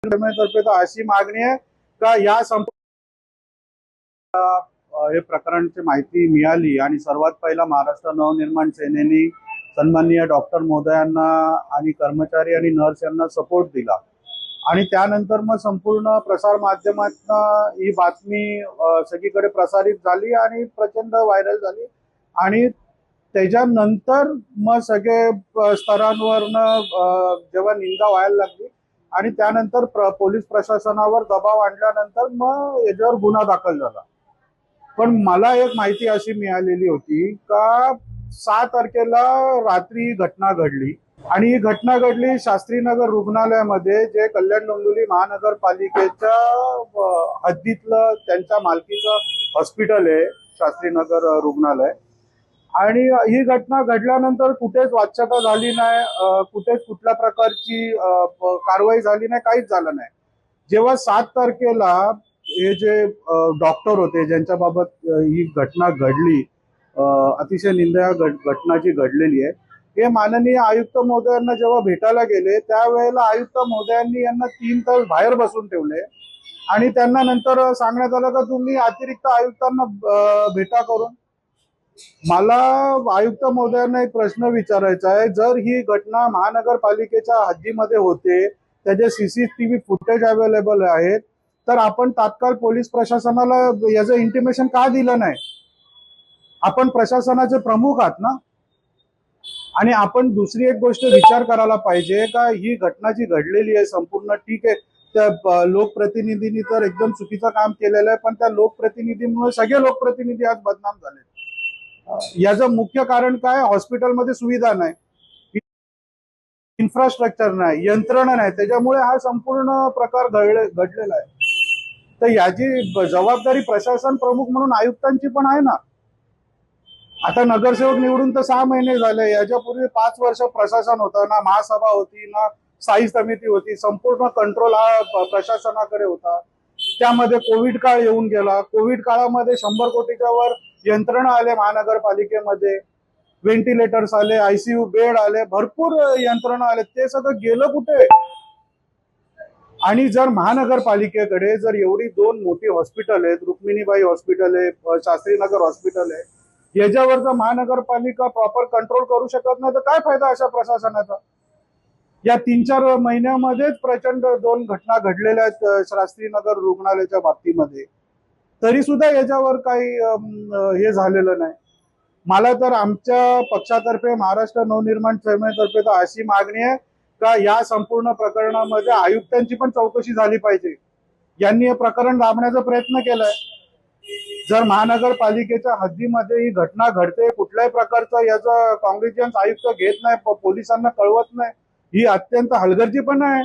तर्फे तर अशी मागणी आहे का या हे प्रकरणाची माहिती मिळाली आणि सर्वात पहिला महाराष्ट्र नवनिर्माण सेनेने सन्माननीय डॉक्टर महोदयांना आणि कर्मचारी आणि नर्स यांना सपोर्ट दिला आणि त्यानंतर मग संपूर्ण प्रसार माध्यमातून ही बातमी सगळीकडे प्रसारित झाली आणि प्रचंड व्हायरल झाली आणि त्याच्यानंतर मग सगळे स्तरांवरनं जेव्हा निंदा व्हायला लागली आणि त्यानंतर पोलीस प्रशासनावर दबाव आणल्यानंतर मग याच्यावर गुन्हा दाखल झाला। पण मला एक माहिती अशी मिळालेली होती का 6 तारखेला रात्री ही घटना घडली आणि ही घटना घडली शास्त्रीनगर रुग्णालयामध्ये, जे कल्याण डोंबिवली महानगरपालिकेच्या हद्दीतलं त्यांच्या मालकीचं हॉस्पिटल आहे शास्त्रीनगर रुग्णालय। आणि ही घटना घडल्यानंतर कुठेच वाच्यता झाली नाही, कुठेच कुठल्या प्रकारची कारवाई झाली नाही, काहीच झालं नाही। जेव्हा 7 तारखेला हे जे डॉक्टर होते ज्यांच्याबाबत ही घटना घडली, अतिशय निंदनीय घटना जी घडलेली आहे, हे माननीय आयुक्त महोदयांना जेव्हा भेटायला गेले त्यावेळेला आयुक्त महोदयांनी यांना 3 तास बाहेर बसून ठेवले आणि त्यांना नंतर सांगण्यात आलं का तुम्ही अतिरिक्त आयुक्तांना भेटा करून। मला आयुक्त महोदयांना एक प्रश्न विचारायचा आहे, जर ही घटना महानगरपालिकेच्या हद्दीमध्ये होते, त्याचे सीसीटीव्ही फुटेज अवेलेबल आहेत, तर आपण तात्काळ पोलीस प्रशासनाला याचं इंटिमेशन का दिलं नाही? आपण प्रशासनाचे प्रमुख आहात ना। आणि आपण दुसरी एक गोष्ट विचार करायला पाहिजे का ही घटना जी घडलेली आहे संपूर्ण ठीक आहे, त्या लोकप्रतिनिधींनी तर एकदम चुकीचं काम केलेलं आहे, पण त्या लोकप्रतिनिधींमुळे सगळे लोकप्रतिनिधी आज बदनाम झाले। याचं मुख्य कारण काय? हॉस्पिटलमध्ये सुविधा नाही, इन्फ्रास्ट्रक्चर नाही, यंत्रणा नाही, त्याच्यामुळे हा संपूर्ण प्रकार घडलेला आहे। तर याची जबाबदारी प्रशासन प्रमुख म्हणून आयुक्तांची पण आहे ना। आता नगरसेवक निवडून तर 6 महिने झाले, याच्यापूर्वी 5 वर्ष प्रशासन होतं ना, महासभा होती ना, स्थायी समिती होती, संपूर्ण कंट्रोल हा प्रशासनाकडे होता। त्यामध्ये कोविड काळ येऊन गेला, कोविड काळामध्ये 100 कोटीच्या वर यंत्रणा आले महानगरपालिकेमध्ये, व्हेंटिलेटर्स आले, आयसीयू बेड आले, भरपूर यंत्रणा आले, ते सगळं गेलं कुठे? आणि जर महानगरपालिकेकडे जर एवढी 2 मोठी हॉस्पिटल आहेत, रुक्मिणीबाई हॉस्पिटल आहे, शास्त्रीनगर हॉस्पिटल आहे, याच्यावर जर महानगरपालिका प्रॉपर कंट्रोल करू शकत नाही तर काय फायदा अशा प्रशासनाचा? या 3-4 महिन्यामध्येच प्रचंड 2 घटना घडलेल्या आहेत शास्त्रीनगर रुग्णालयाच्या बाबतीमध्ये, तरी सुद्धा याच्यावर काही हे झालेलं नाही। मला तर आमच्या पक्षातर्फे महाराष्ट्र नवनिर्माण सेनेतर्फे तर अशी मागणी आहे का या संपूर्ण प्रकरणामध्ये आयुक्तांची पण चौकशी झाली पाहिजे। यांनी हे प्रकरण दाबण्याचा प्रयत्न केलाय। जर महानगरपालिकेच्या हद्दीमध्ये ही घटना घडते, कुठल्याही प्रकारचं याचं कॉन्ग्निजन्स आयुक्त घेत नाही, पोलिसांना कळवत नाही, ही अत्यंत हलगर्जीपणा आहे।